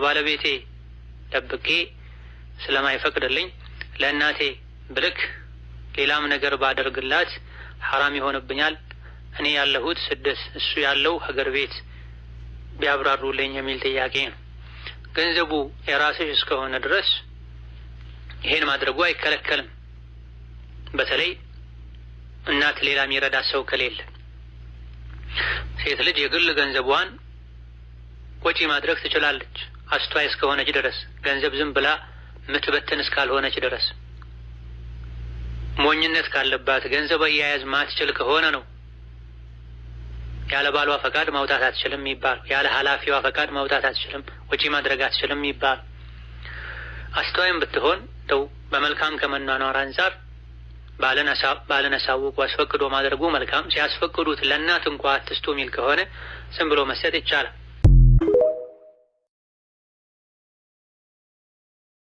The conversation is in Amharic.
ከባለቤቴ ደብቄ ስለማይፈቅድልኝ ለእናቴ ብልክ ሌላም ነገር ባደርግላት ሐራም ይሆንብኛል። እኔ ያለሁት ስደት እሱ ያለው ሀገር ቤት ቢያብራሩልኝ የሚል ጥያቄ ነው። ገንዘቡ የራስሽ እስከሆነ ድረስ ይሄን ማድረጉ አይከለከልም። በተለይ እናት ሌላ የሚረዳ ሰው ከሌለ ሴት ልጅ የግል ገንዘቧን ወጪ ማድረግ ትችላለች፣ አስተዋይ እስከሆነች ድረስ፣ ገንዘብ ዝም ብላ ምትበትን እስካልሆነች ድረስ። ሞኝነት ካለባት ገንዘብ አያያዝ ማትችል ከሆነ ነው ያለ ባሏ ፈቃድ ማውጣት አትችልም ይባል፣ ያለ ኃላፊዋ ፈቃድ ማውጣት አትችልም፣ ወጪ ማድረግ አትችልም ይባል። አስተዋይም ብትሆን ተው በመልካም ከመኗኗር አንፃር ባልን አሳውቆ አስፈቅዶ ማድረጉ መልካም። ሲያስፈቅዱት ለእናት እንኳን አትስጡ የሚል ከሆነ ዝም ብሎ መስጠት ይቻላል።